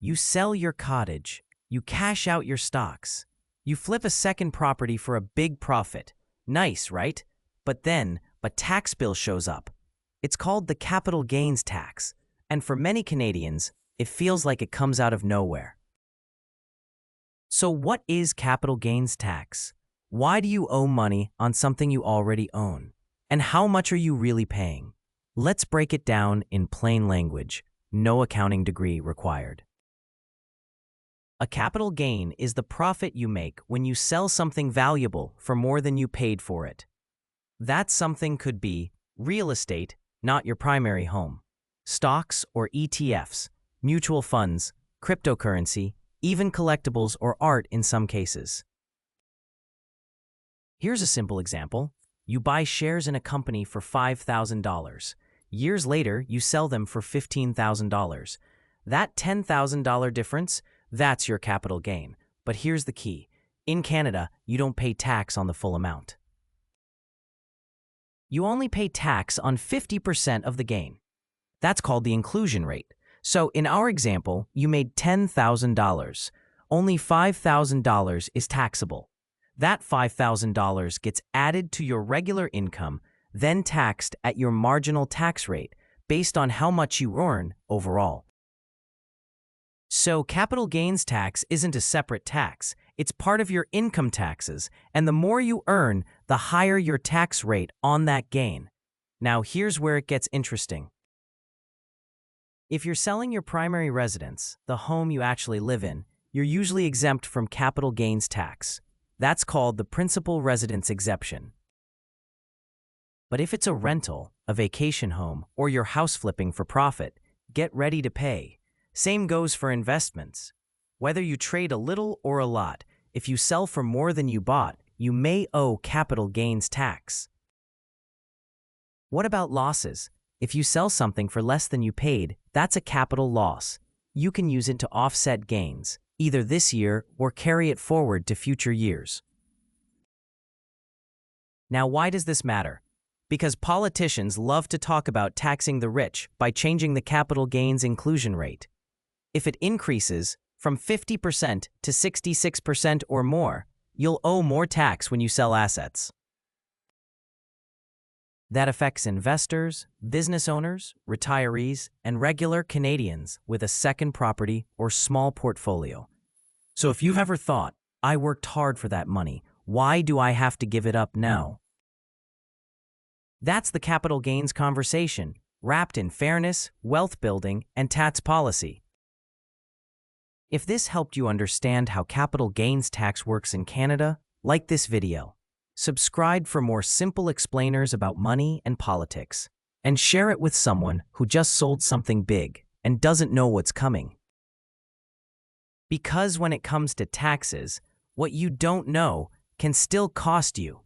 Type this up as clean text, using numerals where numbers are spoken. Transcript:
You sell your cottage, you cash out your stocks, you flip a second property for a big profit. Nice, right? But then, a tax bill shows up. It's called the capital gains tax, and for many Canadians, it feels like it comes out of nowhere. So what is capital gains tax? Why do you owe money on something you already own? And how much are you really paying? Let's break it down in plain language. No accounting degree required. A capital gain is the profit you make when you sell something valuable for more than you paid for it. That something could be real estate, not your primary home, stocks or ETFs, mutual funds, cryptocurrency, even collectibles or art in some cases. Here's a simple example. You buy shares in a company for $5,000. Years later, you sell them for $15,000. That $10,000 difference, that's your capital gain. But here's the key. In Canada, you don't pay tax on the full amount. You only pay tax on 50% of the gain. That's called the inclusion rate. So in our example, you made $10,000. Only $5,000 is taxable. That $5,000 gets added to your regular income, then taxed at your marginal tax rate based on how much you earn overall. So capital gains tax isn't a separate tax. It's part of your income taxes, and the more you earn, the higher your tax rate on that gain. Now here's where it gets interesting. If you're selling your primary residence, the home you actually live in, you're usually exempt from capital gains tax. That's called the principal residence exemption. But if it's a rental, a vacation home, or you're house flipping for profit, get ready to pay. Same goes for investments. Whether you trade a little or a lot, if you sell for more than you bought, you may owe capital gains tax. What about losses? If you sell something for less than you paid, that's a capital loss. You can use it to offset gains, either this year or carry it forward to future years. Now, why does this matter? Because politicians love to talk about taxing the rich by changing the capital gains inclusion rate. If it increases from 50% to 66% or more, you'll owe more tax when you sell assets. That affects investors, business owners, retirees, and regular Canadians with a second property or small portfolio. So if you've ever thought, I worked hard for that money, why do I have to give it up now? That's the capital gains conversation, wrapped in fairness, wealth building, and tax policy. If this helped you understand how capital gains tax works in Canada, like this video. Subscribe for more simple explainers about money and politics, and share it with someone who just sold something big and doesn't know what's coming. Because when it comes to taxes, what you don't know can still cost you.